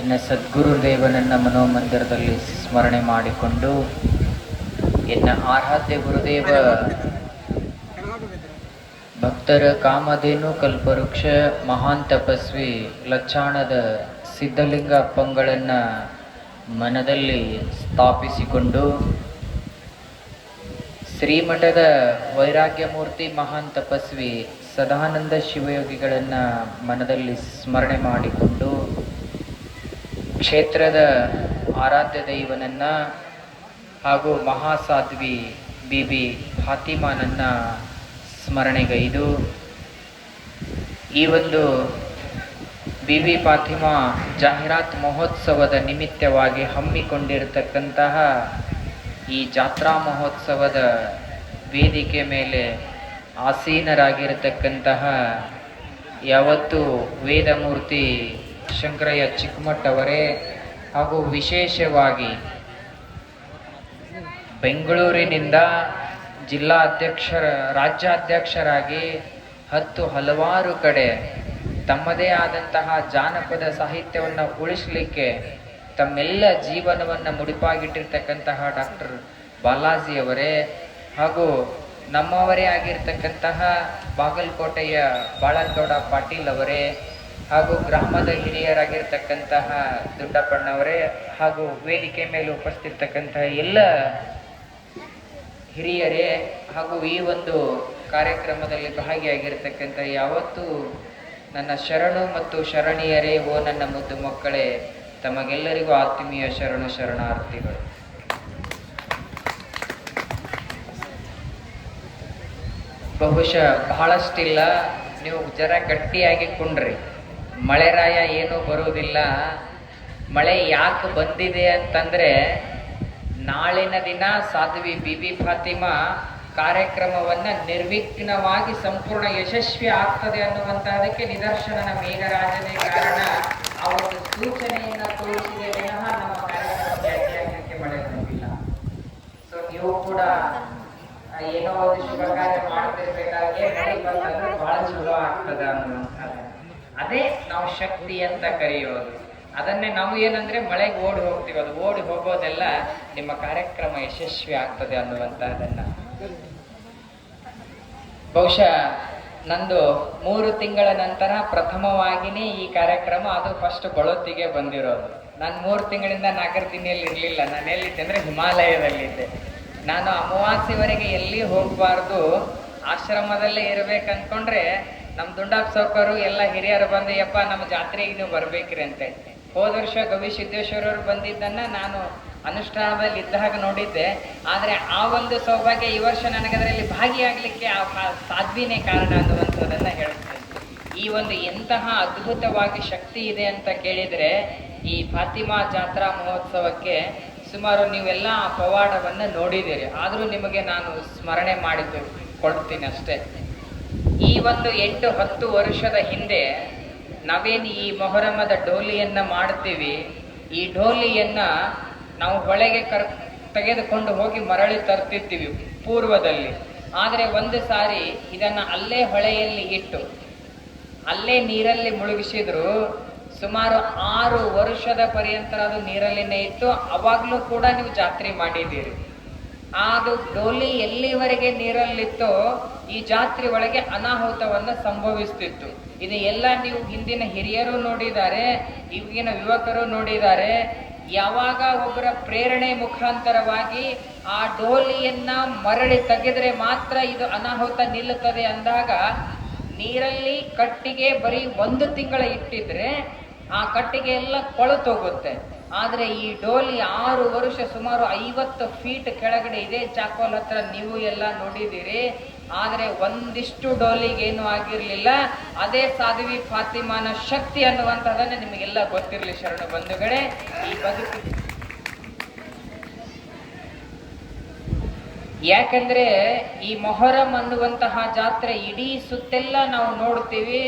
ಎನ್ನ ಸದ್ಗುರುದೇವನನ್ನ ಮನೋಮಂದಿರದಲ್ಲಿ ಸ್ಮರಣೆ ಮಾಡಿಕೊಂಡು ಎನ್ನ ಆರಾಧ್ಯ ಗುರುದೇವ ಭಕ್ತರ ಕಾಮಧೇನು ಕಲ್ಪವೃಕ್ಷ ಮಹಾನ್ ತಪಸ್ವಿ ಲಚ್ಚಾಣದ ಸಿದ್ಧಲಿಂಗ ಅಪ್ಪಂಗಳನ್ನ ಮನದಲ್ಲಿ ಸ್ಥಾಪಿಸಿಕೊಂಡು ಶ್ರೀಮಠದ ವೈರಾಗ್ಯಮೂರ್ತಿ ಮಹಾನ್ ತಪಸ್ವಿ ಸದಾನಂದ ಶಿವಯೋಗಿಗಳನ್ನ ಮನದಲ್ಲಿ ಸ್ಮರಣೆ ಮಾಡಿಕೊಂಡು ಕ್ಷೇತ್ರದ ಆರಾಧ್ಯ ದೈವನನ್ನ ಹಾಗೂ ಮಹಾಸಾಧ್ವಿ ಬಿಬಿ ಫಾತಿಮಾನನ್ನ ಸ್ಮರಣೆಗೈದು ಈ ಒಂದು ಬಿಬಿ ಫಾತಿಮಾ ಜಾಹೀರಾತ್ ಮಹೋತ್ಸವದ ನಿಮಿತ್ತವಾಗಿ ಹಮ್ಮಿಕೊಂಡಿರತಕ್ಕಂತಹ ಈ ಜಾತ್ರಾ ಮಹೋತ್ಸವದ ವೇದಿಕೆ ಮೇಲೆ ಆಸೀನರಾಗಿರತಕ್ಕಂತಹ ಯಾವತ್ತು ವೇದಮೂರ್ತಿ ಶಂಕರಯ್ಯ ಚಿಕ್ಕಮಠ ಅವರೇ ಹಾಗೂ ವಿಶೇಷವಾಗಿ ಬೆಂಗಳೂರಿನಿಂದ ರಾಜ್ಯಾಧ್ಯಕ್ಷರಾಗಿ ಹಲವಾರು ಕಡೆ ತಮ್ಮದೇ ಆದಂತಹ ಜಾನಪದ ಸಾಹಿತ್ಯವನ್ನು ಉಳಿಸಲಿಕ್ಕೆ ತಮ್ಮೆಲ್ಲ ಜೀವನವನ್ನು ಮುಡಿಪಾಗಿಟ್ಟಿರ್ತಕ್ಕಂತಹ ಡಾಕ್ಟರ್ ಬಾಲಾಜಿಯವರೇ ಹಾಗೂ ನಮ್ಮವರೇ ಆಗಿರ್ತಕ್ಕಂತಹ ಬಾಗಲಕೋಟೆಯ ಬಾಳನಗೌಡ ಪಾಟೀಲ್ ಅವರೇ ಹಾಗೂ ಗ್ರಾಮದ ಹಿರಿಯರಾಗಿರ್ತಕ್ಕಂತಹ ದುಡ್ಡಪ್ಪಣ್ಣವರೇ ಹಾಗೂ ವೇದಿಕೆ ಮೇಲೆ ಉಪಸ್ಥಿತಕ್ಕಂತಹ ಎಲ್ಲ ಹಿರಿಯರೇ ಹಾಗೂ ಈ ಒಂದು ಕಾರ್ಯಕ್ರಮದಲ್ಲಿ ಭಾಗಿಯಾಗಿರ್ತಕ್ಕಂಥ ಯಾವತ್ತೂ ನನ್ನ ಶರಣು ಮತ್ತು ಶರಣೀಯರೇ ಓ ನನ್ನ ಮುದ್ದು ಮಕ್ಕಳೇ, ತಮಗೆಲ್ಲರಿಗೂ ಆತ್ಮೀಯ ಶರಣಾರ್ಥಿಗಳು. ಬಹುಶಃ ಬಹಳಷ್ಟಿಲ್ಲ, ನೀವು ಜರ ಗಟ್ಟಿಯಾಗಿ ಕುಂಡ್ರಿ. ಮಳೆರಾಯ ಏನೂ ಬರುವುದಿಲ್ಲ. ಮಳೆ ಯಾಕೆ ಬಂದಿದೆ ಅಂತಂದ್ರೆ, ನಾಳಿನ ದಿನ ಸಾಧ್ವಿ ಬಿಬಿ ಫಾತಿಮಾ ಕಾರ್ಯಕ್ರಮವನ್ನ ನಿರ್ವಿಘ್ನವಾಗಿ ಸಂಪೂರ್ಣ ಯಶಸ್ವಿ ಆಗ್ತದೆ ಅನ್ನುವಂತಹದಕ್ಕೆ ನಿದರ್ಶನ ಮೇಘರಾಜನೇ ಕಾರಣ. ಆ ಒಂದು ಸೂಚನೆಯನ್ನ ತೋರಿಸಿದೆ ವಿನಃ ನಮ್ಮ ಕಾರ್ಯಕ್ರಮಕ್ಕೆ ಅಡ್ಡಿಯಾಗಲಿಕ್ಕೆ ಮಳೆ ಬಂದಿಲ್ಲ. ಸೊ ನೀವು ಕೂಡ ಏನೋ ಒಂದು ಶುಭ ಕಾರ್ಯ ಮಾಡ್ತಿರ್ಬೇಕಾದ್ರೆ ಮಳೆ ಬಂದ್ರೆ ಬಹಳ ಚಲೋ ಆಗ್ತದೆ ಅನ್ನುವಂಥದ್ದು. ಅದೇ ನಾವು ಶಕ್ತಿ ಅಂತ ಕರೆಯೋದು. ಅದನ್ನೇ ನಾವು ಏನಂದ್ರೆ ಮಳೆಗೆ ಓಡಿ ಹೋಗ್ತೀವಿ, ಅದು ಓಡಿ ಹೋಗೋದೆಲ್ಲ ನಿಮ್ಮ ಕಾರ್ಯಕ್ರಮ ಯಶಸ್ವಿ ಆಗ್ತದೆ ಅನ್ನುವಂಥದ್ದನ್ನ. ಬಹುಶಃ ನಂದು 3 ತಿಂಗಳ ನಂತರ ಪ್ರಥಮವಾಗಿನೇ ಈ ಕಾರ್ಯಕ್ರಮ, ಅದು ಫಸ್ಟ್ ಬಳೊತ್ತಿಗೆ ಬಂದಿರೋದು. ನಾನು 3 ತಿಂಗಳಿಂದ ನಾಗರತಿನಿಯಲ್ಲಿ ಇರಲಿಲ್ಲ. ನಾನು ಎಲ್ಲಿದ್ದೆ ಅಂದ್ರೆ ಹಿಮಾಲಯದಲ್ಲಿದ್ದೆ. ನಾನು ಅಮಾವಾಸ್ಯವರೆಗೆ ಎಲ್ಲಿ ಹೋಗಬಾರ್ದು, ಆಶ್ರಮದಲ್ಲೇ ಇರ್ಬೇಕಂದ್ಕೊಂಡ್ರೆ ನಮ್ಮ ದುಂಡಾಪ್ ಸೌಕರು ಎಲ್ಲ ಹಿರಿಯರು ಬಂದು ಯಪ್ಪ ನಮ್ಮ ಜಾತ್ರೆಗೆ ನೀವು ಬರ್ಬೇಕ್ರಿ ಅಂತ. ಹೋದ ವರ್ಷ ಗವಿಸಿದ್ದೇಶ್ವರರು ಬಂದಿದ್ದನ್ನ ನಾನು ಅನುಷ್ಠಾನದಲ್ಲಿ ಇದ್ದಾಗ ನೋಡಿದ್ದೆ. ಆದರೆ ಆ ಒಂದು ಸೌಭಾಗ್ಯ ಈ ವರ್ಷ ನನಗದರಲ್ಲಿ ಭಾಗಿಯಾಗಲಿಕ್ಕೆ ಆ ಸಾಧ್ವಿನೇ ಕಾರಣ ಅನ್ನುವಂಥದ್ದನ್ನು ಹೇಳ್ತೇನೆ. ಈ ಒಂದು ಎಂತಹ ಅದ್ಭುತವಾಗಿ ಶಕ್ತಿ ಇದೆ ಅಂತ ಕೇಳಿದರೆ, ಈ ಫಾತಿಮಾ ಜಾತ್ರಾ ಮಹೋತ್ಸವಕ್ಕೆ ಸುಮಾರು ನೀವೆಲ್ಲ ಆ ಪವಾಡವನ್ನು ನೋಡಿದ್ದೀರಿ. ಆದರೂ ನಿಮಗೆ ನಾನು ಸ್ಮರಣೆ ಮಾಡಿದ್ದು ಕೊಡ್ತೀನಿ ಅಷ್ಟೇ. ಈ ಒಂದು 8-10 ವರ್ಷದ ಹಿಂದೆ ನಾವೇನು ಈ ಮೊಹರಮದ ಡೋಲಿಯನ್ನ ಮಾಡ್ತೀವಿ, ಈ ಡೋಲಿಯನ್ನ ನಾವು ಹೊಳೆಗೆ ತೆಗೆದುಕೊಂಡು ಹೋಗಿ ಮರಳಿ ತರ್ತಿರ್ತೀವಿ ಪೂರ್ವದಲ್ಲಿ. ಆದರೆ ಒಂದು ಸಾರಿ ಇದನ್ನ ಅಲ್ಲೇ ಹೊಳೆಯಲ್ಲಿ ಇಟ್ಟು ಅಲ್ಲೇ ನೀರಲ್ಲಿ ಮುಳುಗಿಸಿದ್ರು. ಸುಮಾರು 6 ವರ್ಷದ ಪರ್ಯಂತ ಅದು ನೀರಲ್ಲಿನೇ ಇತ್ತು. ಅವಾಗ್ಲೂ ಕೂಡ ನೀವು ಜಾತ್ರೆ ಮಾಡಿದ್ದೀರಿ. ಅದು ಡೋಲಿ ಎಲ್ಲಿವರೆಗೆ ನೀರಲ್ಲಿತ್ತೋ ಈ ಜಾತ್ರೆ ಒಳಗೆ ಅನಾಹುತವನ್ನ ಸಂಭವಿಸ್ತಿತ್ತು. ಇದು ಎಲ್ಲ ನೀವು ಹಿಂದಿನ ಹಿರಿಯರು ನೋಡಿದ್ದಾರೆ, ಈಗಿನ ಯುವಕರು ನೋಡಿದ್ದಾರೆ. ಯಾವಾಗ ಒಬ್ಬರ ಪ್ರೇರಣೆ ಮುಖಾಂತರವಾಗಿ ಆ ಡೋಲಿಯನ್ನ ಮರಳಿ ತೆಗೆದ್ರೆ ಮಾತ್ರ ಇದು ಅನಾಹುತ ನಿಲ್ಲುತ್ತದೆ ಅಂದಾಗ, ನೀರಲ್ಲಿ ಕಟ್ಟಿಗೆ ಬರೀ 1 ತಿಂಗಳ ಇಟ್ಟಿದ್ರೆ ಆ ಕಟ್ಟಿಗೆ ಎಲ್ಲ ಕೊಳತೋಗುತ್ತೆ. ಆದರೆ ಈ ಡೋಲಿ 6 ವರ್ಷ ಸುಮಾರು 50 ಫೀಟ್ ಕೆಳಗಡೆ ಇದೆ. ಚಾಕೋಲ್ ಹತ್ರ ನೀವು ಎಲ್ಲ ನೋಡಿದ್ದೀರಿ. ಆದರೆ ಒಂದಿಷ್ಟು ಡೋಲಿಗೇನು ಆಗಿರ್ಲಿಲ್ಲ. ಅದೇ ಸಾಧ್ವಿ ಫಾತಿಮಾನ ಶಕ್ತಿ ಅನ್ನುವಂಥದ್ದನ್ನ ನಿಮಗೆಲ್ಲ ಗೊತ್ತಿರಲಿ ಶರಣ ಬಂಧುಗಳೇ. ಈ ಬದುಕು ಯಾಕಂದ್ರೆ ಈ ಮೊಹರಂ ಅನ್ನುವಂತಹ ಜಾತ್ರೆ ಇಡೀ ಸುತ್ತೆಲ್ಲ ನಾವು ನೋಡ್ತೀವಿ.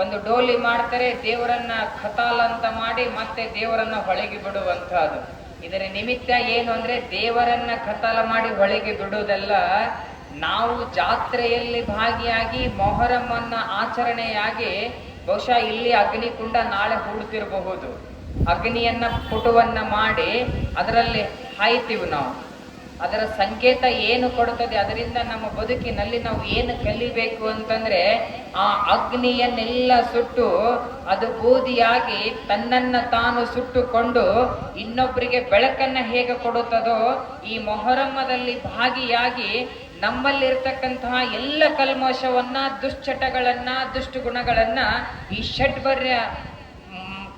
ಒಂದು ಡೋಲಿ ಮಾಡ್ತಾರೆ, ದೇವರನ್ನ ಖತಾಲ್ ಅಂತ ಮಾಡಿ ಮತ್ತೆ ದೇವರನ್ನ ಹೊಳೆಗೆ ಬಿಡುವಂತಹದ್ದು. ಇದರ ನಿಮಿತ್ತ ಏನು ಅಂದ್ರೆ, ದೇವರನ್ನ ಖತಾಲ ಮಾಡಿ ಹೊಳೆಗೆ ಬಿಡುವುದಲ್ಲ, ನಾವು ಜಾತ್ರೆಯಲ್ಲಿ ಭಾಗಿಯಾಗಿ ಮೊಹರಂ ಅನ್ನ ಆಚರಣೆಯಾಗಿ ಬಹುಶಃ ಇಲ್ಲಿ ಅಗ್ನಿಕುಂಡ ನಾಳೆ ಹೂಡ್ತಿರಬಹುದು. ಅಗ್ನಿಯನ್ನ ಪುಟವನ್ನ ಮಾಡಿ ಅದರಲ್ಲಿ ಹಾಯ್ತೀವಿ ನಾವು. ಅದರ ಸಂಕೇತ ಏನು ಕೊಡುತ್ತದೆ, ಅದರಿಂದ ನಮ್ಮ ಬದುಕಿನಲ್ಲಿ ನಾವು ಏನು ಕಲಿಬೇಕು ಅಂತಂದ್ರೆ, ಆ ಅಗ್ನಿಯನ್ನೆಲ್ಲ ಸುಟ್ಟು ಅದು ಬೂದಿಯಾಗಿ ತನ್ನನ್ನ ತಾನು ಸುಟ್ಟುಕೊಂಡು ಇನ್ನೊಬ್ಬರಿಗೆ ಬೆಳಕನ್ನ ಹೇಗೆ ಕೊಡುತ್ತದೋ, ಈ ಮೊಹರಮ್ಮದಲ್ಲಿ ಭಾಗಿಯಾಗಿ ನಮ್ಮಲ್ಲಿರ್ತಕ್ಕಂತಹ ಎಲ್ಲ ಕಲ್ಮೋಷವನ್ನ, ದುಶ್ಚಟಗಳನ್ನ, ದುಷ್ಟಗುಣಗಳನ್ನ, ಈ ಷಡ್ವರ್ಯ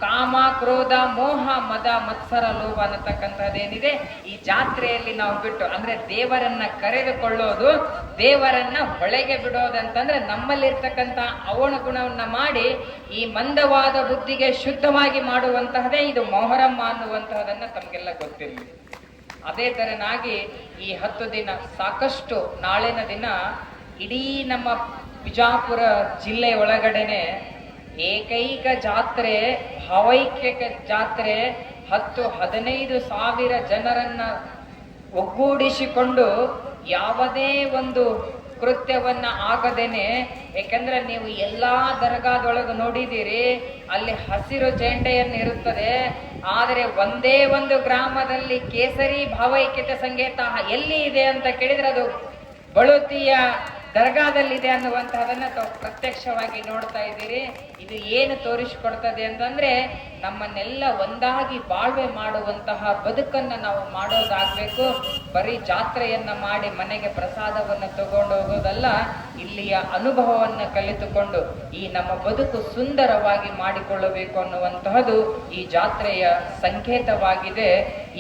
ಕಾಮ, ಕ್ರೋಧ, ಮೋಹ, ಮದ, ಮತ್ಸರ, ಲೋಭ ಅನ್ನತಕ್ಕಂಥದ್ದೇನಿದೆ ಈ ಜಾತ್ರೆಯಲ್ಲಿ ನಾವು ಬಿಟ್ಟು, ಅಂದ್ರೆ ದೇವರನ್ನ ಕರೆದುಕೊಳ್ಳೋದು, ದೇವರನ್ನ ಹೊಳೆಗೆ ಬಿಡೋದಂತಂದ್ರೆ ನಮ್ಮಲ್ಲಿರ್ತಕ್ಕಂಥ ಅವನ ಗುಣವನ್ನ ಮಾಡಿ ಈ ಮಂದವಾದ ಬುದ್ಧಿಗೆ ಶುದ್ಧವಾಗಿ ಮಾಡುವಂತಹದೇ ಇದು ಮೊಹರಮ್ಮ ಅನ್ನುವಂತಹದನ್ನ ತಮಗೆಲ್ಲ ಗೊತ್ತಿರಲಿ. ಅದೇ ತರನಾಗಿ ಈ 10 ದಿನ ಸಾಕಷ್ಟು, ನಾಳಿನ ದಿನ ಇಡೀ ನಮ್ಮ ಬಿಜಾಪುರ ಜಿಲ್ಲೆ ಒಳಗಡೆನೆ ಏಕೈಕ ಜಾತ್ರೆ, ಭಾವೈಕ್ಯ ಜಾತ್ರೆ. 10-15 ಸಾವಿರ ಜನರನ್ನ ಒಗ್ಗೂಡಿಸಿಕೊಂಡು ಯಾವುದೇ ಒಂದು ಕೃತ್ಯವನ್ನ ಆಗದೇನೆ, ಯಾಕಂದ್ರೆ ನೀವು ಎಲ್ಲಾ ದರ್ಗಾದೊಳಗೆ ನೋಡಿದ್ದೀರಿ, ಅಲ್ಲಿ ಹಸಿರು ಜೆಂಡೆಯನ್ನು ಇರುತ್ತದೆ. ಆದರೆ ಒಂದೇ ಒಂದು ಗ್ರಾಮದಲ್ಲಿ ಕೇಸರಿ ಭಾವೈಕ್ಯತೆ ಸಂಕೇತ ಎಲ್ಲಿ ಇದೆ ಅಂತ ಕೇಳಿದ್ರೆ ಅದು ಬಳುತಿಯ ದರ್ಗಾದಲ್ಲಿದೆ ಅನ್ನುವಂತಹದನ್ನ ತಾವು ಪ್ರತ್ಯಕ್ಷವಾಗಿ ನೋಡ್ತಾ ಇದ್ದೀರಿ. ಇದು ಏನು ತೋರಿಸಿಕೊಡ್ತದೆ ಅಂತಂದ್ರೆ, ನಮ್ಮನ್ನೆಲ್ಲ ಒಂದಾಗಿ ಬಾಳ್ವೆ ಮಾಡುವಂತಹ ಬದುಕನ್ನ ನಾವು ಮಾಡೋದಾಗ್ಬೇಕು. ಬರೀ ಜಾತ್ರೆಯನ್ನ ಮಾಡಿ ಮನೆಗೆ ಪ್ರಸಾದವನ್ನು ತಗೊಂಡು ಹೋಗೋದಲ್ಲ, ಇಲ್ಲಿಯ ಅನುಭವವನ್ನು ಕಲಿತುಕೊಂಡು ಈ ನಮ್ಮ ಬದುಕು ಸುಂದರವಾಗಿ ಮಾಡಿಕೊಳ್ಳಬೇಕು ಅನ್ನುವಂತಹದ್ದು ಈ ಜಾತ್ರೆಯ ಸಂಕೇತವಾಗಿದೆ.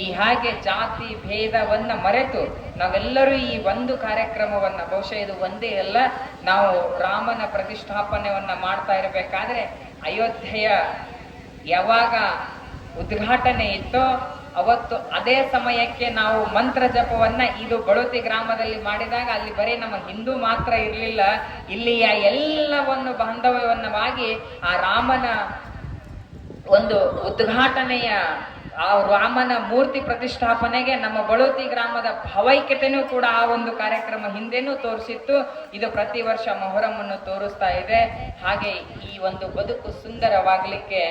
ಈ ಹಾಗೆ ಜಾತಿ ಭೇದವನ್ನ ಮರೆತು ನಾವೆಲ್ಲರೂ ಈ ಒಂದು ಕಾರ್ಯಕ್ರಮವನ್ನ, ಬಹುಶಃ ಇದು ಒಂದೇ ಅಲ್ಲ, ನಾವು ರಾಮನ ಪ್ರತಿಷ್ಠಾಪನೆಯನ್ನ ಮಾಡ್ತಾ ಇರಬೇಕಾದ್ರೆ ಅಯೋಧ್ಯೆಯ ಯಾವಾಗ ಉದ್ಘಾಟನೆ ಇತ್ತೋ ಅವತ್ತು ಅದೇ ಸಮಯಕ್ಕೆ ನಾವು ಮಂತ್ರ ಜಪವನ್ನ ಇದು ಬಳುತಿ ಗ್ರಾಮದಲ್ಲಿ ಮಾಡಿದಾಗ ಅಲ್ಲಿ ಬರೀ ನಮ್ಮ ಹಿಂದೂ ಮಾತ್ರ ಇರಲಿಲ್ಲ, ಇಲ್ಲಿಯ ಎಲ್ಲವನ್ನು ಬಾಂಧವ್ಯವನ್ನವಾಗಿ ಆ ರಾಮನ ಒಂದು ಉದ್ಘಾಟನೆಯ, ಆ ರಾಮನ ಮೂರ್ತಿ ಪ್ರತಿಷ್ಠಾಪನೆಗೆ ನಮ್ಮ ಬಳುತಿ ಗ್ರಾಮದ ಭಾವೈಕ್ಯತೆನೂ ಕೂಡ ಆ ಒಂದು ಕಾರ್ಯಕ್ರಮ ಹಿಂದೆನೂ ತೋರಿಸಿತ್ತು. ಇದು ಪ್ರತಿ ವರ್ಷ ಮೊಹರಮ್ಮನ್ನು ತೋರಿಸ್ತಾ ಇದೆ. ಹಾಗೆ ಈ ಒಂದು ಬದುಕು ಸುಂದರವಾಗಲಿಕ್ಕೆ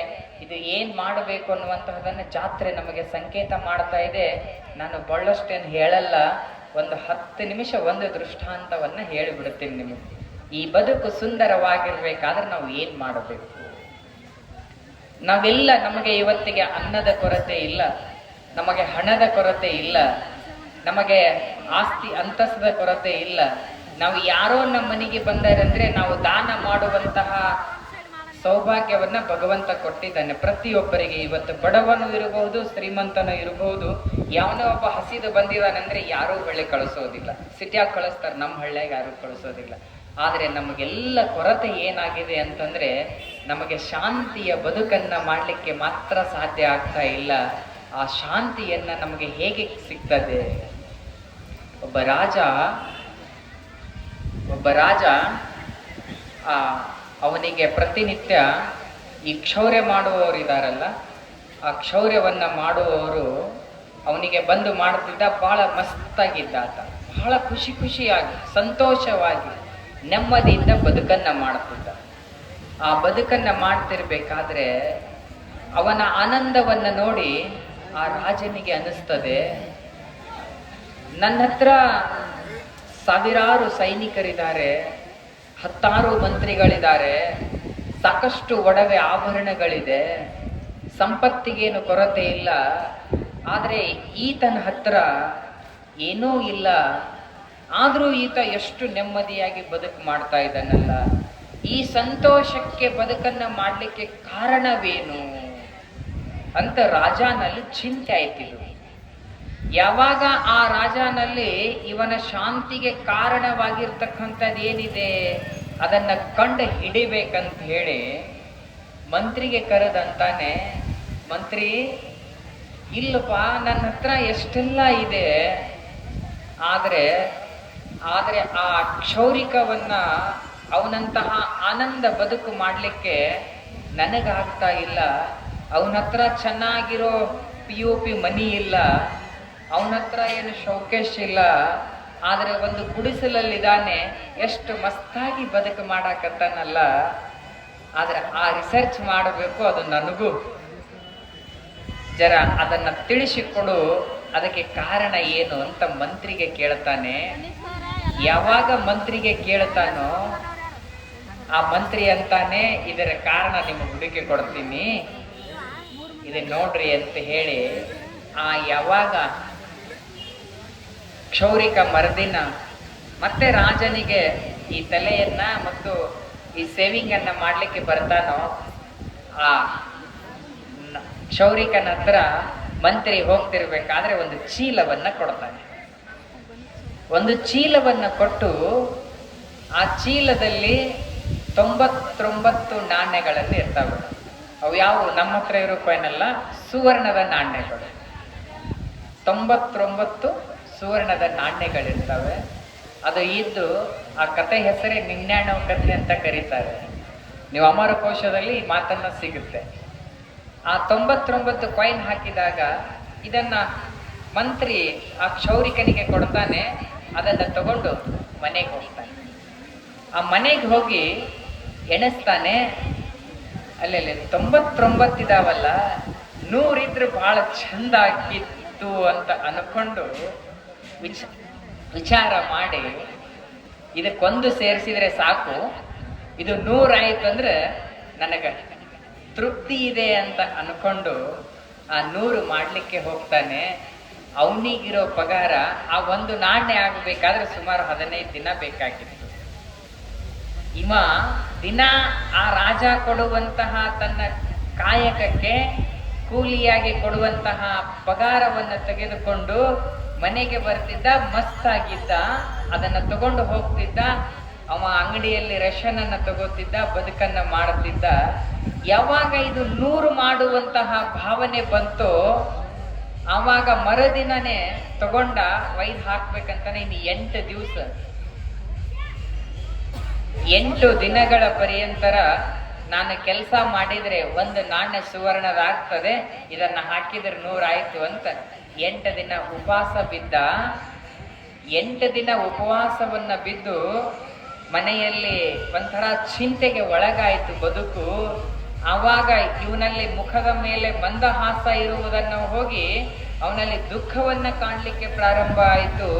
ಇದು ಏನ್ ಮಾಡಬೇಕು ಅನ್ನುವಂತಹದನ್ನ ಜಾತ್ರೆ ನಮಗೆ ಸಂಕೇತ ಮಾಡ್ತಾ ಇದೆ. ನಾನು ಬಹಳಷ್ಟೇನು ಹೇಳಲ್ಲ, ಒಂದು 10 ನಿಮಿಷ ಒಂದು ದೃಷ್ಟಾಂತವನ್ನ ಹೇಳಿಬಿಡುತ್ತೇನೆ ನಿಮಗೆ. ಈ ಬದುಕು ಸುಂದರವಾಗಿರ್ಬೇಕಾದ್ರೆ ನಾವು ಏನ್ ಮಾಡಬೇಕು? ನಾವೆಲ್ಲ, ನಮಗೆ ಇವತ್ತಿಗೆ ಅನ್ನದ ಕೊರತೆ ಇಲ್ಲ, ನಮಗೆ ಹಣದ ಕೊರತೆ ಇಲ್ಲ, ನಮಗೆ ಆಸ್ತಿ ಅಂತಸ್ತಿನ ಕೊರತೆ ಇಲ್ಲ. ನಾವು ಯಾರೋ ನಮ್ಮ ಮನೆಗೆ ಬಂದರಂದ್ರೆ ನಾವು ದಾನ ಮಾಡುವಂತಹ ಸೌಭಾಗ್ಯವನ್ನ ಭಗವಂತ ಕೊಟ್ಟಿದ್ದಾನೆ ಪ್ರತಿಯೊಬ್ಬರಿಗೆ. ಇವತ್ತು ಬಡವನು ಇರಬಹುದು, ಶ್ರೀಮಂತನೂ ಇರಬಹುದು. ಯಾವನೋ ಒಬ್ಬ ಹಸಿದು ಬಂದಿದ್ದಾನಂದ್ರೆ ಯಾರೂ ಹಳ್ಳಿ ಕಳಿಸೋದಿಲ್ಲ, ಸಿಟಿಯಾಗಿ ಕಳಿಸ್ತಾರೆ, ನಮ್ಮ ಹಳ್ಳಿಯಾಗ ಯಾರು ಕಳಿಸೋದಿಲ್ಲ. ಆದರೆ ನಮಗೆಲ್ಲ ಕೊರತೆ ಏನಾಗಿದೆ ಅಂತಂದ್ರೆ, ನಮಗೆ ಶಾಂತಿಯ ಬದುಕನ್ನ ಮಾಡಲಿಕ್ಕೆ ಮಾತ್ರ ಸಾಧ್ಯ ಆಗ್ತಾ ಇಲ್ಲ. ಆ ಶಾಂತಿಯನ್ನ ನಮಗೆ ಹೇಗೆ ಸಿಗ್ತದೆ? ಒಬ್ಬ ರಾಜ ಅವನಿಗೆ ಪ್ರತಿನಿತ್ಯ ಈ ಕ್ಷೌರ್ಯ ಮಾಡುವವರು ಇದಾರಲ್ಲ, ಆ ಕ್ಷೌರ್ಯವನ್ನ ಮಾಡುವವರು ಅವನಿಗೆ ಬಂದು ಮಾಡುತ್ತಿದ್ದ. ಬಹಳ ಮಸ್ತಾಗಿದ್ದ ಆತ, ಬಹಳ ಖುಷಿಯಾಗಿ ಸಂತೋಷವಾಗಿ ನೆಮ್ಮದಿಯಿಂದ ಬದುಕನ್ನ ಮಾಡ್ತಿದ್ದ. ಆ ಬದುಕನ್ನ ಮಾಡ್ತಿರ್ಬೇಕಾದ್ರೆ ಅವನ ಆನಂದವನ್ನ ನೋಡಿ ಆ ರಾಜನಿಗೆ ಅನಿಸ್ತದೆ, ನನ್ನ ಹತ್ರ ಸಾವಿರಾರು ಸೈನಿಕರಿದ್ದಾರೆ, 10 ಮಂತ್ರಿಗಳಿದ್ದಾರೆ, ಸಾಕಷ್ಟು ಒಡವೆ ಆಭರಣಗಳಿದೆ, ಸಂಪತ್ತಿಗೇನು ಕೊರತೆ ಇಲ್ಲ. ಆದರೆ ಈತನ ಹತ್ರ ಏನೂ ಇಲ್ಲ. ಆದರೂ ಈತ ಎಷ್ಟು ನೆಮ್ಮದಿಯಾಗಿ ಬದುಕು ಮಾಡ್ತಾ ಇದ್ದಾನಲ್ಲ, ಈ ಸಂತೋಷಕ್ಕೆ ಬದುಕನ್ನ ಮಾಡಲಿಕ್ಕೆ ಕಾರಣವೇನು ಅಂತ ರಾಜನಲ್ಲಿ ಚಿಂತೆ ಆಯ್ತಿದ್ರು. ಯಾವಾಗ ಆ ರಾಜನಲ್ಲಿ ಇವನ ಶಾಂತಿಗೆ ಕಾರಣವಾಗಿರ್ತಕ್ಕಂಥದ್ದು ಏನಿದೆ ಅದನ್ನ ಕಂಡು ಹಿಡಿಬೇಕಂತ ಹೇಳಿ ಮಂತ್ರಿಗೆ ಕರೆದಂತಾನೆ, ಮಂತ್ರಿ ಇಲ್ಲಪ್ಪ, ನನ್ನ ಹತ್ರ ಎಷ್ಟೆಲ್ಲ ಇದೆ, ಆದರೆ ಆ ಕ್ಷೌರಿಕವನ್ನ, ಅವನಂತಹ ಆನಂದ ಬದುಕು ಮಾಡಲಿಕ್ಕೆ ನನಗಾಗ್ತಾ ಇಲ್ಲ. ಅವನ ಹತ್ರ ಚೆನ್ನಾಗಿರೋ POP ಮನಿ ಇಲ್ಲ, ಅವನ ಹತ್ರ ಏನು ಶೌಕೇಶ್ ಇಲ್ಲ, ಆದರೆ ಒಂದು ಗುಡಿಸಲಲ್ಲಿದ್ದಾನೆ, ಎಷ್ಟು ಮಸ್ತಾಗಿ ಬದುಕು ಮಾಡಾಕತ್ತಾನಲ್ಲ. ಆದ್ರೆ ಆ ರಿಸರ್ಚ್ ಮಾಡಬೇಕು, ಅದು ನನಗೂ ಜರ ಅದನ್ನ ತಿಳಿಸಿಕೊಡು, ಅದಕ್ಕೆ ಕಾರಣ ಏನು ಅಂತ ಮಂತ್ರಿಗೆ ಕೇಳ್ತಾನೆ. ಯಾವಾಗ ಮಂತ್ರಿಗೆ ಕೇಳ್ತಾನೋ ಆ ಮಂತ್ರಿ ಅಂತಾನೆ ಇದರ ಕಾರಣ ನಿಮಗೆ ಹುಡುಕಿ ಕೊಡ್ತೀನಿ, ಇದನ್ನ ನೋಡ್ರಿ ಅಂತ ಹೇಳಿ ಯಾವಾಗ ಕ್ಷೌರಿಕ ಮರದಿನ ಮತ್ತೆ ರಾಜನಿಗೆ ಈ ತಲೆಯನ್ನ ಮತ್ತು ಈ ಸೇವಿಂಗ್ ಅನ್ನ ಮಾಡ್ಲಿಕ್ಕೆ ಬರ್ತಾನೋ, ಆ ಕ್ಷೌರಿಕನ ಹತ್ರ ಮಂತ್ರಿ ಹೋಗ್ತಿರ್ಬೇಕಾದ್ರೆ ಒಂದು ಚೀಲವನ್ನ ಕೊಡ್ತಾನೆ. ಒಂದು ಚೀಲವನ್ನ ಕೊಟ್ಟು ಆ ಚೀಲದಲ್ಲಿ 99 ನಾಣ್ಯಗಳಲ್ಲಿ ಇರ್ತಾವೆ. ಅವು ಯಾವ ನಮ್ಮ ಹತ್ರ ಇರೋ ಕಾಯಿನಲ್ಲ, ಸುವರ್ಣದ ನಾಣ್ಯಗಳು. 99 ಸುವರ್ಣದ ನಾಣ್ಯಗಳಿರ್ತವೆ. ಅದು ಇದ್ದು ಆ ಕತೆ ಹೆಸರೇ ನಿನ್ಯಾಣವ ಕಥೆ ಅಂತ ಕರೀತಾರೆ. ನೀವು ಅಮರಕೋಶದಲ್ಲಿ ಈ ಮಾತನ್ನ ಸಿಗುತ್ತೆ. ಆ 99 ಕಾಯಿನ್ ಹಾಕಿದಾಗ ಇದನ್ನ ಮಂತ್ರಿ ಆ ಕ್ಷೌರಿಕನಿಗೆ ಕೊಡ್ತಾನೆ. ಅದನ್ನ ತಗೊಂಡು ಮನೆಗೆ ಹೋಗ್ತಾನೆ. ಆ ಮನೆಗೆ ಹೋಗಿ ಎಣಿಸ್ತಾನೆ, ಅಲ್ಲೆಲ್ಲಿ 99 ಇದಾವಲ್ಲ, 100 ಇದ್ರೆ ಬಹಳ ಚಂದ ಆಗಿತ್ತು ಅಂತ ಅನ್ಕೊಂಡು ವಿಚಾರ ಮಾಡಿ ಇದಕ್ಕೊಂದು ಸೇರಿಸಿದ್ರೆ ಸಾಕು, ಇದು 100 ಆಯ್ತು ಅಂದ್ರೆ ನನಗ ತೃಪ್ತಿ ಇದೆ ಅಂತ ಅನ್ಕೊಂಡು ಆ 100 ಮಾಡ್ಲಿಕ್ಕೆ ಹೋಗ್ತಾನೆ. ಅವನಿಗಿರೋ ಪಗಾರ ಆ ಒಂದು ನಾಣ್ಯ ಆಗಬೇಕಾದ್ರೆ ಸುಮಾರು 15 ದಿನ ಬೇಕಾಗಿತ್ತು. ಇವ ದಿನ ಆ ರಾಜ ಕೊಡುವಂತಹ ತನ್ನ ಕಾಯಕಕ್ಕೆ ಕೂಲಿಯಾಗಿ ಕೊಡುವಂತಹ ಪಗಾರವನ್ನು ತೆಗೆದುಕೊಂಡು ಮನೆಗೆ ಬರ್ತಿದ್ದ, ಮಸ್ತಾಗಿದ್ದ, ಅದನ್ನ ತಗೊಂಡು ಹೋಗ್ತಿದ್ದ. ಅವ ಅಂಗಡಿಯಲ್ಲಿ ರೇಷನ್ ಅನ್ನ ತಗೋತಿದ್ದ, ಬದುಕನ್ನ ಮಾಡುತ್ತಿದ್ದ. ಯಾವಾಗ ಇದು 100 ಮಾಡುವಂತಹ ಭಾವನೆ ಬಂತೋ ಆವಾಗ ಮರುದಿನನೇ ತಗೊಂಡ ಒಯ್ದು ಹಾಕ್ಬೇಕಂತಾನೆ. ಇನ್ನು 8 ದಿವಸ 8 ದಿನಗಳ ಪರ್ಯಂತರ ನಾನು ಕೆಲಸ ಮಾಡಿದ್ರೆ ಒಂದು ನಾಣ್ಯ ಸುವರ್ಣದಾಗ್ತದೆ, ಇದನ್ನ ಹಾಕಿದ್ರೆ 100 ಆಯ್ತು ಅಂತ 8 ದಿನ ಉಪವಾಸ ಬಿದ್ದ. 8 ದಿನ ಉಪವಾಸವನ್ನ ಬಿದ್ದು ಮನೆಯಲ್ಲಿ ಒಂಥರ ಚಿಂತೆಗೆ ಒಳಗಾಯಿತು ಬದುಕು. ಆವಾಗ ಇವನಲ್ಲಿ ಮುಖದ ಮೇಲೆ ಮಂದಹಾಸ ಇರುವುದನ್ನು ಹೋಗಿ ಅವನಲ್ಲಿ ದುಃಖವನ್ನ ಕಾಣ್ಲಿಕ್ಕೆ ಪ್ರಾರಂಭ ಆಯಿತು.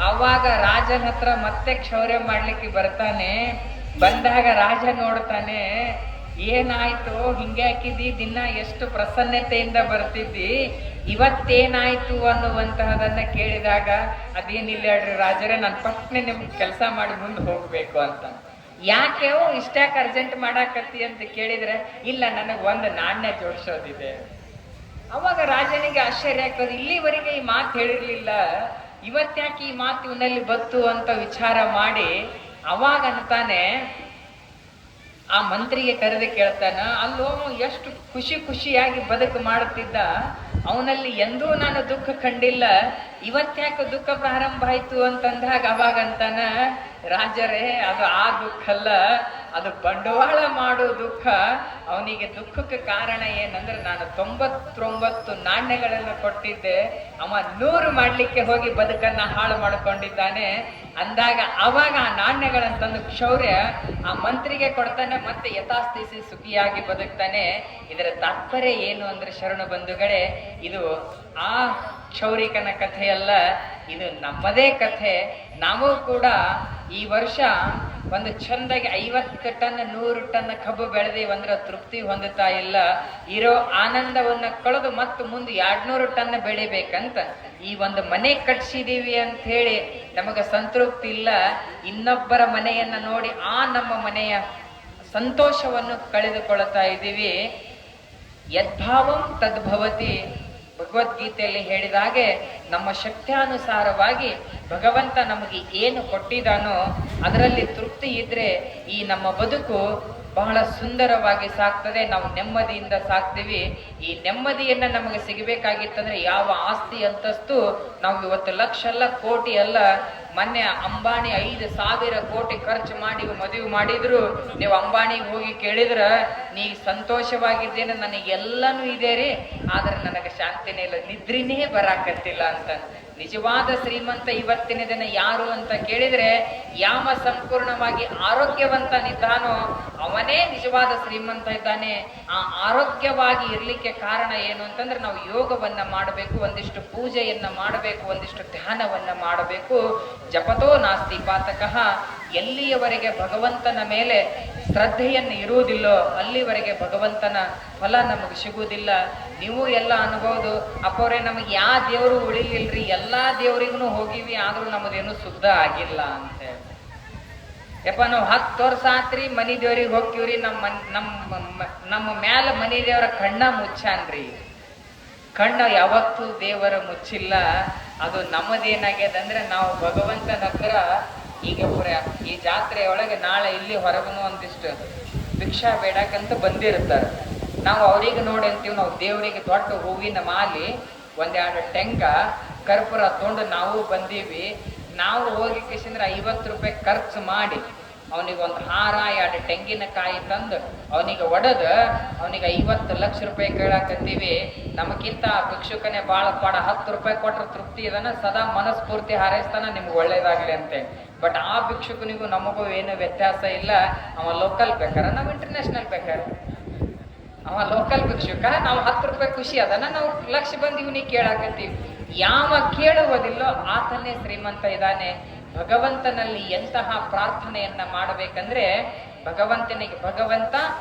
ಆವಾಗ ರಾಜನ ಹತ್ರ ಮತ್ತೆ ಕ್ಷೌರ್ಯ ಮಾಡ್ಲಿಕ್ಕೆ ಬರ್ತಾನೆ. ಬಂದಾಗ ರಾಜ ನೋಡ್ತಾನೆ, ಏನಾಯ್ತು, ಹಿಂಗೆ ಹಾಕಿದ್ದಿ, ದಿನ ಎಷ್ಟು ಪ್ರಸನ್ನತೆಯಿಂದ ಬರ್ತಿದ್ದಿ, ಇವತ್ತೇನಾಯ್ತು ಅನ್ನುವಂತಹದನ್ನ ಕೇಳಿದಾಗ ಅದೇನಿಲ್ಲ ಹೇಳ್ರಿ ರಾಜರೇ, ನಾನು ಪಟ್ನೆ ನಿಮ್ಗೆ ಕೆಲಸ ಮಾಡಿ ಮುಂದೆ ಹೋಗ್ಬೇಕು ಅಂತ. ಯಾಕೆ ಇಷ್ಟ್ಯಾಕೆ ಅರ್ಜೆಂಟ್ ಮಾಡಾಕತ್ತಿ ಅಂತ ಕೇಳಿದ್ರೆ, ಇಲ್ಲ ನನಗೆ ಒಂದು ನಾಣ್ಯ ಜೋಡಿಸೋದಿದೆ. ಅವಾಗ ರಾಜನಿಗೆ ಆಶ್ಚರ್ಯ ಆಗ್ತದೆ, ಇಲ್ಲಿವರೆಗೆ ಈ ಮಾತು ಹೇಳಿರ್ಲಿಲ್ಲ, ಇವತ್ತ್ಯಾಕೆ ಈ ಮಾತು ಇವನಲ್ಲಿ ಬತ್ತು ಅಂತ ವಿಚಾರ ಮಾಡಿ ಅವಾಗ ಅಂತಾನೆ ಆ ಮಂತ್ರಿಗೆ ಕರೆದು ಕೇಳ್ತಾನ, ಅಲ್ಲೋ ಎಷ್ಟು ಖುಷಿಯಾಗಿ ಬದುಕು ಮಾಡುತ್ತಿದ್ದ, ಅವನಲ್ಲಿ ಎಂದೂ ನಾನು ದುಃಖ ಕಂಡಿಲ್ಲ, ಇವತ್ತ್ಯಾಕೆ ದುಃಖ ಪ್ರಾರಂಭ ಆಯ್ತು ಅಂತಂದಾಗ ಅವಾಗ ಅಂತಾನ, ರಾಜರೇ ಅದು ಆ ದುಃಖ ಅಲ್ಲ, ಅದು ಬಂಡವಾಳ ಮಾಡೋ ದುಃಖ. ಅವನಿಗೆ ದುಃಖಕ್ಕೆ ಕಾರಣ ಏನಂದ್ರೆ ನಾನು 99 ನಾಣ್ಯಗಳನ್ನು ಕೊಟ್ಟಿದ್ದೆ, ಅವ 100 ಮಾಡ್ಲಿಕ್ಕೆ ಹೋಗಿ ಬದುಕನ್ನ ಹಾಳು ಮಾಡಿಕೊಂಡಿದ್ದಾನೆ ಅಂದಾಗ ಅವಾಗ ಆ ನಾಣ್ಯಗಳಂತಂದು ಕ್ಷೌರ್ಯ ಆ ಮಂತ್ರಿಗೆ ಕೊಡ್ತಾನೆ. ಮತ್ತೆ ಯಥಾಸ್ಥಿತಿ ಸುಖಿಯಾಗಿ ಬದುಕ್ತಾನೆ. ಇದರ ತಾತ್ಪರ್ಯ ಏನು ಅಂದ್ರೆ ಶರಣ ಬಂಧುಗಳೇ, ಇದು ಆ ಕ್ಷೌರಿಕನ ಕಥೆಯಲ್ಲ, ಇದು ನಮ್ಮದೇ ಕಥೆ. ನಾವು ಕೂಡ ಈ ವರ್ಷ ಒಂದು ಚಂದಾಗಿ 50 ಟನ್ 100 ಟನ್ ಕಬ್ಬು ಬೆಳೆದೀವಂದ್ರೆ ತೃಪ್ತಿ ಹೊಂದುತ್ತಾ ಇಲ್ಲ. ಇರೋ ಆನಂದವನ್ನ ಕಳೆದು ಮತ್ತು ಮುಂದೆ 200 ಟನ್ ಬೆಳಿಬೇಕಂತ ಈ ಒಂದು ಮನೆ ಕಟ್ಸಿದೀವಿ ಅಂತ ಹೇಳಿ ನಮಗ ಸಂತೃಪ್ತಿ ಇಲ್ಲ. ಇನ್ನೊಬ್ಬರ ಮನೆಯನ್ನ ನೋಡಿ ಆ ನಮ್ಮ ಮನೆಯ ಸಂತೋಷವನ್ನು ಕಳೆದುಕೊಳ್ತಾ ಇದ್ದೀವಿ. ಯದ್ಭಾವಂ ತದ್ಭವತಿ ಭಗವದ್ಗೀತೆಯಲ್ಲಿ ಹೇಳಿದ ಹಾಗೆ ನಮ್ಮ ಶಕ್ತ್ಯಾನುಸಾರವಾಗಿ ಭಗವಂತ ನಮಗೆ ಏನು ಕೊಟ್ಟಿದ್ದಾನೋ ಅದರಲ್ಲಿ ತೃಪ್ತಿ ಇದ್ರೆ ಈ ನಮ್ಮ ಬದುಕು ಬಹಳ ಸುಂದರವಾಗಿ ಸಾಕ್ತದೆ. ನಾವು ನೆಮ್ಮದಿಯಿಂದ ಸಾಕ್ತೀವಿ. ಈ ನೆಮ್ಮದಿಯನ್ನ ನಮಗೆ ಸಿಗಬೇಕಾಗಿತ್ತಂದ್ರೆ ಯಾವ ಆಸ್ತಿ ಅಂತಸ್ತು ನಾವು ಇವತ್ತು ಲಕ್ಷ ಅಲ್ಲ, ಕೋಟಿ ಅಲ್ಲ. ಮೊನ್ನೆ ಅಂಬಾನಿ 5,000 ಕೋಟಿ ಖರ್ಚು ಮಾಡಿ ಮದುವೆ ಮಾಡಿದ್ರು. ನೀವು ಅಂಬಾನಿಗೆ ಹೋಗಿ ಕೇಳಿದ್ರ, ನೀ ಸಂತೋಷವಾಗಿದ್ದೇನೆ, ನನಗೆಲ್ಲನೂ ಇದೆ ರೀ, ಆದ್ರೆ ನನಗೆ ಶಾಂತಿನೇ ಇಲ್ಲ, ನಿದ್ರಿನೇ ಬರಾಕತ್ತಿಲ್ಲ ಅಂತ. ನಿಜವಾದ ಶ್ರೀಮಂತ ಇವತ್ತಿನ ದಿನ ಯಾರು ಅಂತ ಕೇಳಿದ್ರೆ ಯಾಮ ಸಂಪೂರ್ಣವಾಗಿ ಆರೋಗ್ಯವಂತನಿದ್ದಾನೋ ಅವನೇ ನಿಜವಾದ ಶ್ರೀಮಂತ ಇದ್ದಾನೆ. ಆ ಆರೋಗ್ಯವಾಗಿ ಇರ್ಲಿಕ್ಕೆ ಕಾರಣ ಏನು ಅಂತಂದ್ರೆ ನಾವು ಯೋಗವನ್ನ ಮಾಡಬೇಕು, ಒಂದಿಷ್ಟು ಪೂಜೆಯನ್ನ ಮಾಡಬೇಕು, ಒಂದಿಷ್ಟು ಧ್ಯಾನವನ್ನ ಮಾಡಬೇಕು. ಜಪತೋ ನಾಸ್ತಿ ಪಾತಕಃ, ಎಲ್ಲಿಯವರೆಗೆ ಭಗವಂತನ ಮೇಲೆ ಶ್ರದ್ಧೆಯನ್ನು ಇರುವುದಿಲ್ಲೋ ಅಲ್ಲಿವರೆಗೆ ಭಗವಂತನ ಫಲ ನಮಗೆ ಸಿಗುವುದಿಲ್ಲ. ನೀವು ಎಲ್ಲ ಅನ್ಬೋದು, ಅಪ್ಪವ್ರೆ ನಮಗೆ ಯಾವ ದೇವರು ಉಳಿಲಿಲ್ರಿ, ಎಲ್ಲಾ ದೇವ್ರಿಗೂ ಹೋಗಿವಿ ಆದ್ರೂ ನಮ್ಮದೇನು ಶುದ್ಧ ಆಗಿಲ್ಲ ಅಂತ. ಯಪ್ಪ ನಾವು 10 ವರ್ಷ ಆತ್ರಿ ಮನಿ ದೇವ್ರಿಗೆ ಹೋಗ್ತೀವ್ರಿ, ನಮ್ಮ ಮ್ಯಾಲ ಮನಿ ದೇವರ ಕಣ್ಣ ಮುಚ್ಚಾನ್ರಿ. ಕಣ್ಣ ಯಾವತ್ತೂ ದೇವರ ಮುಚ್ಚಿಲ್ಲ. ಅದು ನಮ್ಮದೇನಾಗ್ಯದ ಅಂದ್ರೆ ನಾವು ಭಗವಂತನ ಹತ್ರ ಈಗ ಈ ಜಾತ್ರೆ ಒಳಗೆ ನಾಳೆ ಇಲ್ಲಿ ಹೊರಗನು ಒಂದಿಷ್ಟು ಭಿಕ್ಷಾ ಬೇಡಕ್ಕಂತ ಬಂದಿರ್ತಾರೆ. ನಾವು ಅವ್ರಿಗೆ ನೋಡಿ ಅಂತೀವಿ, ನಾವು ದೇವರಿಗೆ ದೊಡ್ಡ ಹೂವಿನ ಮಾಲಿ 1-2 ಟೆಂಗ ಕರ್ಪೂರ ತೊಗೊಂಡು ನಾವು ಬಂದೀವಿ. ನಾವು ಹೋಗಿ ಕಿಸಿಂದ್ರೆ 50 ರೂಪಾಯಿ ಖರ್ಚು ಮಾಡಿ ಅವನಿಗೆ ಒಂದು ಹಾರ 2 ತೆಂಗಿನಕಾಯಿ ತಂದು ಅವನಿಗೆ ಒಡೆದು ಅವನಿಗೆ 50 ಲಕ್ಷ ರೂಪಾಯಿ ಕೇಳಾಕತ್ತೀವಿ. ನಮಗಿಂತ ಭಿಕ್ಷುಕನೇ ಬಾಳ ಪಾಡ 10 ರೂಪಾಯಿ ಕೊಟ್ರೆ ತೃಪ್ತಿ ಇದನ್ನ ಸದಾ ಮನಸ್ಫೂರ್ತಿ ಹಾರೈಸ್ತಾನ, ನಿಮ್ಗೆ ಒಳ್ಳೇದಾಗ್ಲಿ ಅಂತೇಳಿ. ಬಟ್ ಆ ಭಿಕ್ಷುಕನಿಗೂ ನಮಗೂ ಏನು ವ್ಯತ್ಯಾಸ ಇಲ್ಲ. ಅವ ಲೋಕಲ್ ಬೇಕಾರೆ, ನಾವು ಇಂಟರ್ನ್ಯಾಷನಲ್ ಬೇಕಾರೆ. ಅವ ಲೋಕಲ್ ಭಿಕ್ಷುಕ, ನಾವು 10 ರೂಪಾಯಿ ಖುಷಿ ಅದನ್ನ ನಾವು ಲಕ್ಷ ಬಂದಿವ್ ನೀ ಕೇಳಾಕತ್ತೀವಿ. ಯಾವ ಕೇಳುವುದಿಲ್ಲೋ ಆತನೇ ಶ್ರೀಮಂತ ಇದ್ದಾನೆ. ಭಗವಂತನಲ್ಲಿ ಎಂತಹ ಪ್ರಾರ್ಥನೆಯನ್ನ ಮಾಡಬೇಕಂದ್ರೆ ಭಗವಂತನಿಗೆ, ಭಗವಂತ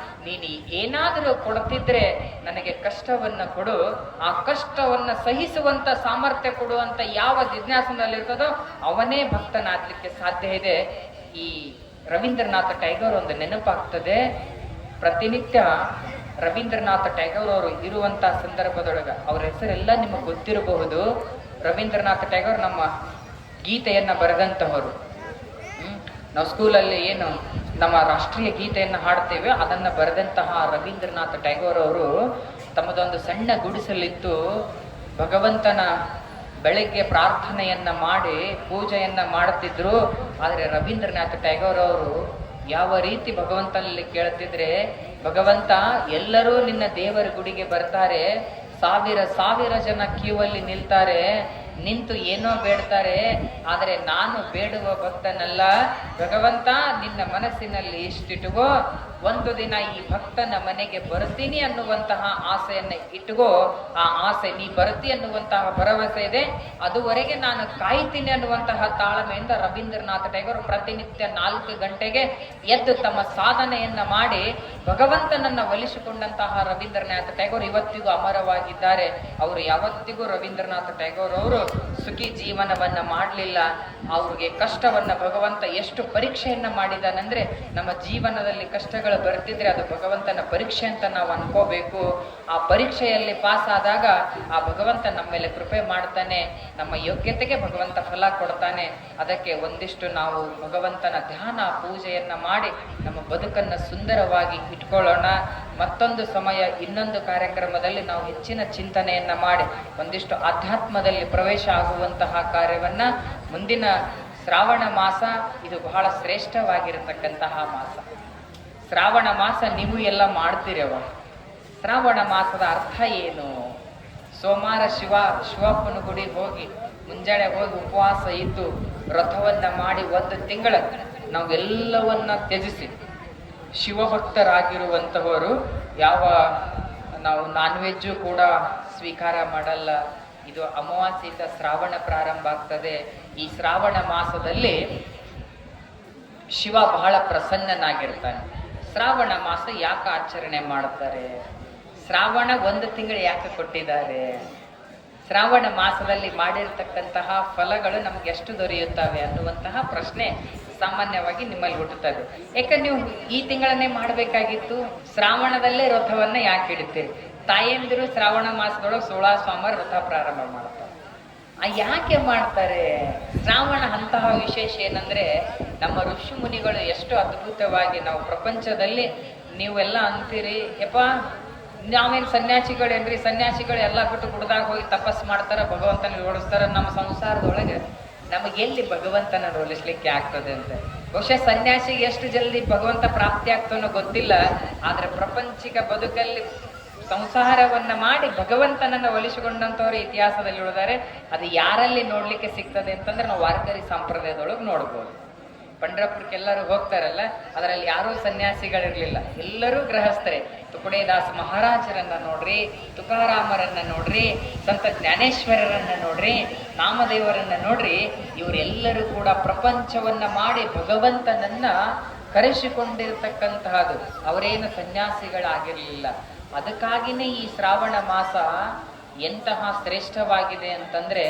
ನೀನು ಏನಾದರೂ ಕೊಡುತ್ತಿದ್ರೆ ನನಗೆ ಕಷ್ಟವನ್ನ ಕೊಡು, ಆ ಕಷ್ಟವನ್ನ ಸಹಿಸುವಂತ ಸಾಮರ್ಥ್ಯ ಕೊಡು ಅಂತ ಯಾವ ಜಿಜ್ಞಾಸನಲ್ಲಿರ್ತದೋ ಅವನೇ ಭಕ್ತನಾಗ್ಲಿಕ್ಕೆ ಸಾಧ್ಯ ಇದೆ. ಈ ರವೀಂದ್ರನಾಥ ಟ್ಯಾಗೋರ್ ಒಂದು ನೆನಪಾಗ್ತದೆ. ಪ್ರತಿನಿತ್ಯ ರವೀಂದ್ರನಾಥ ಟ್ಯಾಗೋರ್ ಅವರು ಇರುವಂತಹ ಸಂದರ್ಭದೊಳಗ ಅವ್ರ ಹೆಸರೆಲ್ಲ ನಿಮಗೆ ಗೊತ್ತಿರಬಹುದು. ರವೀಂದ್ರನಾಥ ಟ್ಯಾಗೋರ್ ನಮ್ಮ ಗೀತೆಯನ್ನ ಬರೆದಂತಹವರು. ನಾವು ಸ್ಕೂಲಲ್ಲಿ ಏನು ನಮ್ಮ ರಾಷ್ಟ್ರೀಯ ಗೀತೆಯನ್ನ ಹಾಡ್ತೇವೆ ಅದನ್ನ ಬರೆದಂತಹ ರವೀಂದ್ರನಾಥ ಟ್ಯಾಗೋರ್ ಅವರು ತಮ್ಮದೊಂದು ಸಣ್ಣ ಗುಡಿಸಲಿತ್ತು. ಭಗವಂತನ ಬೆಳಗ್ಗೆ ಪ್ರಾರ್ಥನೆಯನ್ನ ಮಾಡಿ ಪೂಜೆಯನ್ನ ಮಾಡುತ್ತಿದ್ರು. ಆದರೆ ರವೀಂದ್ರನಾಥ ಟ್ಯಾಗೋರ್ ಅವರು ಯಾವ ರೀತಿ ಭಗವಂತನಲ್ಲಿ ಕೇಳುತ್ತಿದ್ರೆ, ಭಗವಂತ ಎಲ್ಲರೂ ನಿನ್ನ ದೇವರ ಗುಡಿಗೆ ಬರ್ತಾರೆ, ಸಾವಿರ ಜನ ಕ್ಯೂ ಅಲ್ಲಿ ನಿಲ್ತಾರೆ, ನಿಂತು ಏನೋ ಬೇಡ್ತಾರೆ, ಆದರೆ ನಾನು ಬೇಡುವ ಭಕ್ತನಲ್ಲ. ಭಗವಂತ ನಿನ್ನ ಮನಸ್ಸಿನಲ್ಲಿ ಇಷ್ಟಿಟ್ಕೋ, ಒಂದು ದಿನ ಈ ಭಕ್ತನ ಮನೆಗೆ ಬರ್ತೀನಿ ಅನ್ನುವಂತಹ ಆಸೆಯನ್ನ ಇಟ್ಕೋ. ಆ ಆಸೆ ನೀ ಬರ್ತಿ ಅನ್ನುವಂತಹ ಭರವಸೆ ಇದೆ, ಅದುವರೆಗೆ ನಾನು ಕಾಯ್ತೀನಿ ಅನ್ನುವಂತಹ ತಾಳ್ಮೆಯಿಂದ ರವೀಂದ್ರನಾಥ ಟ್ಯಾಗೋರ್ ಪ್ರತಿನಿತ್ಯ 4 ಗಂಟೆಗೆ ಎದ್ದು ತಮ್ಮ ಸಾಧನೆಯನ್ನ ಮಾಡಿ ಭಗವಂತನನ್ನ ಒಲಿಸಿಕೊಂಡಂತಹ ರವೀಂದ್ರನಾಥ ಟ್ಯಾಗೋರ್ ಇವತ್ತಿಗೂ ಅಮರವಾಗಿದ್ದಾರೆ. ಅವರು ಯಾವತ್ತಿಗೂ ರವೀಂದ್ರನಾಥ ಟ್ಯಾಗೋರ್ ಅವರು ಸುಖಿ ಜೀವನವನ್ನ ಮಾಡಲಿಲ್ಲ. ಅವ್ರಿಗೆ ಕಷ್ಟವನ್ನ ಭಗವಂತ ಎಷ್ಟು ಪರೀಕ್ಷೆಯನ್ನ ಮಾಡಿದಾನಂದ್ರೆ, ನಮ್ಮ ಜೀವನದಲ್ಲಿ ಕಷ್ಟಗಳು ಬರ್ತಿದ್ರೆ ಅದು ಭಗವಂತನ ಪರೀಕ್ಷೆ ಅಂತ ನಾವು ಅನ್ಕೋಬೇಕು. ಆ ಪರೀಕ್ಷೆಯಲ್ಲಿ ಪಾಸ್ ಆದಾಗ ಆ ಭಗವಂತ ನಮ್ಮ ಮೇಲೆ ಕೃಪೆ ಮಾಡ್ತಾನೆ, ನಮ್ಮ ಯೋಗ್ಯತೆಗೆ ಭಗವಂತ ಫಲ ಕೊಡ್ತಾನೆ. ಅದಕ್ಕೆ ಒಂದಿಷ್ಟು ನಾವು ಭಗವಂತನ ಧ್ಯಾನ ಪೂಜೆಯನ್ನ ಮಾಡಿ ನಮ್ಮ ಬದುಕನ್ನ ಸುಂದರವಾಗಿ ಇಟ್ಕೊಳ್ಳೋಣ. ಮತ್ತೊಂದು ಸಮಯ ಇನ್ನೊಂದು ಕಾರ್ಯಕ್ರಮದಲ್ಲಿ ನಾವು ಹೆಚ್ಚಿನ ಚಿಂತನೆಯನ್ನ ಮಾಡಿ ಒಂದಿಷ್ಟು ಆಧ್ಯಾತ್ಮದಲ್ಲಿ ಪ್ರವೇಶ ಆಗುವಂತಹ ಕಾರ್ಯವನ್ನ ಮುಂದಿನ ಶ್ರಾವಣ ಮಾಸ ಇದು ಬಹಳ ಶ್ರೇಷ್ಠವಾಗಿರತಕ್ಕಂತಹ ಮಾಸ. ಶ್ರಾವಣ ಮಾಸ ನೀವು ಎಲ್ಲ ಮಾಡ್ತೀರವ. ಶ್ರಾವಣ ಮಾಸದ ಅರ್ಥ ಏನು? ಸೋಮವಾರ ಶಿವಪ್ಪನ ಗುಡಿಗೆ ಹೋಗಿ ಮುಂಜಾನೆ ಹೋಗಿ ಉಪವಾಸ ಇದ್ದು ವ್ರತವನ್ನ ಮಾಡಿ 1 ತಿಂಗಳ ನಾವೆಲ್ಲವನ್ನ ತ್ಯಜಿಸಿ ಶಿವಭಕ್ತರಾಗಿರುವಂತಹವರು ನಾವು ನಾನ್ ವೆಜ್ಜು ಕೂಡ ಸ್ವೀಕಾರ ಮಾಡಲ್ಲ. ಇದು ಅಮಾವಾಸ್ಯೆಯಿಂದ ಶ್ರಾವಣ ಪ್ರಾರಂಭ ಆಗ್ತದೆ. ಈ ಶ್ರಾವಣ ಮಾಸದಲ್ಲಿ ಶಿವ ಬಹಳ ಪ್ರಸನ್ನನಾಗಿರ್ತಾನೆ. ಶ್ರಾವಣ ಮಾಸ ಯಾಕೆ ಆಚರಣೆ ಮಾಡ್ತಾರೆ? ಶ್ರಾವಣ 1 ತಿಂಗಳು ಯಾಕೆ ಕೊಟ್ಟಿದ್ದಾರೆ? ಶ್ರಾವಣ ಮಾಸದಲ್ಲಿ ಮಾಡಿರ್ತಕ್ಕಂತಹ ಫಲಗಳು ನಮ್ಗೆ ಎಷ್ಟು ದೊರೆಯುತ್ತವೆ ಅನ್ನುವಂತಹ ಪ್ರಶ್ನೆ ಸಾಮಾನ್ಯವಾಗಿ ನಿಮ್ಮಲ್ಲಿ ಹುಟ್ಟುತ್ತದೆ. ಯಾಕಂದ್ರೆ ನೀವು ಈ ತಿಂಗಳನ್ನೇ ಮಾಡಬೇಕಾಗಿತ್ತು, ಶ್ರಾವಣದಲ್ಲೇ ರಥವನ್ನ ಯಾಕೆ ಇಡ್ತೀರಿ? ತಾಯಂದಿರು ಶ್ರಾವಣ ಮಾಸದೊಳಗೆ 16 ಸೋಮವಾರ ರಥ ಪ್ರಾರಂಭ ಮಾಡ್ತಾರೆ. ಯಾಕೆ ಮಾಡ್ತಾರೆ? ಶ್ರಾವಣ ಅಂತಹ ವಿಶೇಷ ಏನಂದ್ರೆ, ನಮ್ಮ ಋಷಿ ಮುನಿಗಳು ಎಷ್ಟು ಅದ್ಭುತವಾಗಿ, ನಾವು ಪ್ರಪಂಚದಲ್ಲಿ ನೀವೆಲ್ಲ ಅಂತೀರಿ ಯಪ್ಪ ನಾವೇನು ಸನ್ಯಾಸಿಗಳೇನ್ರಿ, ಸನ್ಯಾಸಿಗಳು ಎಲ್ಲ ಬಿಟ್ಟು ಗುಡ್ದಾಗ ಹೋಗಿ ತಪಸ್ ಮಾಡ್ತಾರ, ಭಗವಂತನ ಓಡಿಸ್ತಾರ. ನಮ್ಮ ಸಂಸಾರದೊಳಗೆ ನಮಗೆಲ್ಲಿ ಭಗವಂತನ ಹೋಲಿಸ್ಲಿಕ್ಕೆ ಆಗ್ತದೆ ಅಂತ. ಬಹುಶಃ ಸನ್ಯಾಸಿಗೆ ಎಷ್ಟು ಜಲ್ದಿ ಭಗವಂತ ಪ್ರಾಪ್ತಿ ಆಗ್ತಾನೋ ಗೊತ್ತಿಲ್ಲ, ಆದ್ರೆ ಪ್ರಪಂಚಿಕ ಬದುಕಲ್ಲಿ ಸಂಸಾರವನ್ನ ಮಾಡಿ ಭಗವಂತನನ್ನ ಒಲಿಸಿಕೊಂಡಂತವ್ರು ಇತಿಹಾಸದಲ್ಲಿ ಉಳಿದಾರೆ. ಅದು ಯಾರಲ್ಲಿ ನೋಡ್ಲಿಕ್ಕೆ ಸಿಗ್ತದೆ ಅಂತಂದ್ರೆ ನಾವು ವಾರ್ಕರಿ ಸಂಪ್ರದಾಯದೊಳಗೆ ನೋಡ್ಬೋದು. ಪಂಡ್ರಪುರಕ್ಕೆ ಎಲ್ಲರೂ ಹೋಗ್ತಾರಲ್ಲ, ಅದರಲ್ಲಿ ಯಾರೂ ಸನ್ಯಾಸಿಗಳಿರ್ಲಿಲ್ಲ, ಎಲ್ಲರೂ ಗೃಹಸ್ಥರೇ. ತುಕಡೇದಾಸ್ ಮಹಾರಾಜರನ್ನ ನೋಡ್ರಿ, ತುಕಾರಾಮರನ್ನ ನೋಡ್ರಿ, ಸಂತ ಜ್ಞಾನೇಶ್ವರರನ್ನ ನೋಡ್ರಿ, ನಾಮದೇವರನ್ನ ನೋಡ್ರಿ, ಇವರೆಲ್ಲರೂ ಕೂಡ ಪ್ರಪಂಚವನ್ನ ಮಾಡಿ ಭಗವಂತನನ್ನ ಕರೆಸಿಕೊಂಡಿರ್ತಕ್ಕಂತಹದ್ದು. ಅವರೇನು ಸನ್ಯಾಸಿಗಳಾಗಿರ್ಲಿಲ್ಲ. ಅದಕ್ಕಾಗಿನೇ ಈ ಶ್ರಾವಣ ಮಾಸ ಎಂತಹ ಶ್ರೇಷ್ಠವಾಗಿದೆ ಅಂತಂದ್ರೆ,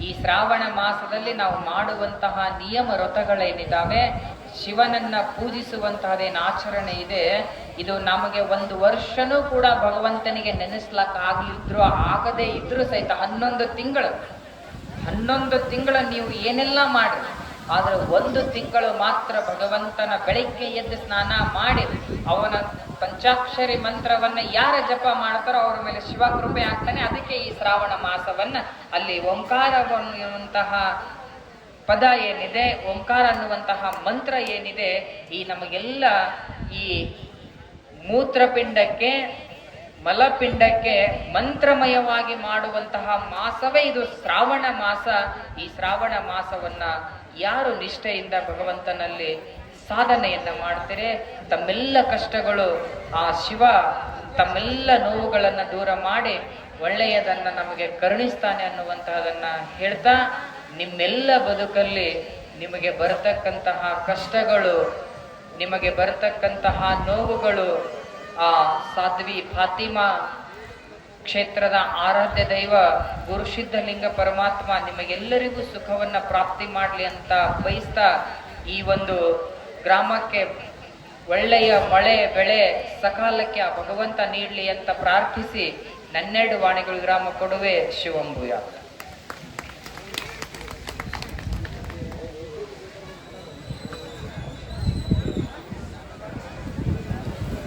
ಈ ಶ್ರಾವಣ ಮಾಸದಲ್ಲಿ ನಾವು ಮಾಡುವಂತಹ ನಿಯಮ ವ್ರತಗಳೇನಿದ್ದಾವೆ, ಶಿವನನ್ನ ಪೂಜಿಸುವಂತಹದೇನು ಆಚರಣೆ ಇದೆ, ಇದು ನಮಗೆ ಒಂದು ವರ್ಷನೂ ಕೂಡ ಭಗವಂತನಿಗೆ ನೆನೆಸ್ಲಕ್ ಆಗ್ಲಿದ್ರು ಆಗದೇ ಇದ್ರೂ ಸಹಿತ 11 ತಿಂಗಳು ನೀವು ಏನೆಲ್ಲ ಮಾಡ್ರಿ, ಆದ್ರೆ 1 ತಿಂಗಳು ಮಾತ್ರ ಭಗವಂತನ ಬೆಳಿಗ್ಗೆ ಎದ್ದು ಸ್ನಾನ ಮಾಡಿ ಅವನ ಪಂಚಾಕ್ಷರಿ ಮಂತ್ರವನ್ನ ಯಾರ ಜಪ ಮಾಡ್ತಾರೋ ಅವ್ರ ಮೇಲೆ ಶಿವ ಕೃಪೆ ಆಗ್ತಾನೆ. ಅದಕ್ಕೆ ಈ ಶ್ರಾವಣ ಮಾಸವನ್ನ ಅಲ್ಲಿ ಓಂಕಾರ ಅನ್ನುವಂತಹ ಪದ ಏನಿದೆ, ಓಂಕಾರ ಅನ್ನುವಂತಹ ಮಂತ್ರ ಏನಿದೆ, ಈ ನಮಗೆಲ್ಲ ಈ ಮೂತ್ರಪಿಂಡಕ್ಕೆ ಮಲಪಿಂಡಕ್ಕೆ ಮಂತ್ರಮಯವಾಗಿ ಮಾಡುವಂತಹ ಮಾಸವೇ ಇದು ಶ್ರಾವಣ ಮಾಸ. ಈ ಶ್ರಾವಣ ಮಾಸವನ್ನ ಯಾರು ನಿಷ್ಠೆಯಿಂದ ಭಗವಂತನಲ್ಲಿ ಸಾಧನೆಯನ್ನ ಮಾಡ್ತಾರೆ, ತಮ್ಮೆಲ್ಲ ಕಷ್ಟಗಳು ಆ ಶಿವ ತಮ್ಮೆಲ್ಲ ನೋವುಗಳನ್ನ ದೂರ ಮಾಡಿ ಒಳ್ಳೆಯದನ್ನ ನಮಗೆ ಕರುಣಿಸ್ತಾನೆ ಅನ್ನುವಂತಹದನ್ನ ಹೇಳ್ತಾ, ನಿಮ್ಮೆಲ್ಲ ಬದುಕಲ್ಲಿ ನಿಮಗೆ ಬರತಕ್ಕಂತಹ ಕಷ್ಟಗಳು, ನಿಮಗೆ ಬರತಕ್ಕಂತಹ ನೋವುಗಳು ಆ ಸಾಧ್ವಿ ಫಾತಿಮಾ ಕ್ಷೇತ್ರದ ಆರಾಧ್ಯ ದೈವ ಗುರುಸಿದ್ಧಲಿಂಗ ಪರಮಾತ್ಮ ನಿಮಗೆಲ್ಲರಿಗೂ ಸುಖವನ್ನ ಪ್ರಾಪ್ತಿ ಮಾಡಲಿ ಅಂತ ಬಯಸ್ತಾ, ಈ ಒಂದು ಗ್ರಾಮಕ್ಕೆ ಒಳ್ಳೆಯ ಮಳೆ ಬೆಳೆ ಸಕಾಲಕ್ಕೆ ಆ ಭಗವಂತ ನೀಡಲಿ ಅಂತ ಪ್ರಾರ್ಥಿಸಿ, 12 ವಾಣಿಗಳು ಗ್ರಾಮ ಕೊಡುವೆ. ಶಿವಂಭೂಯ.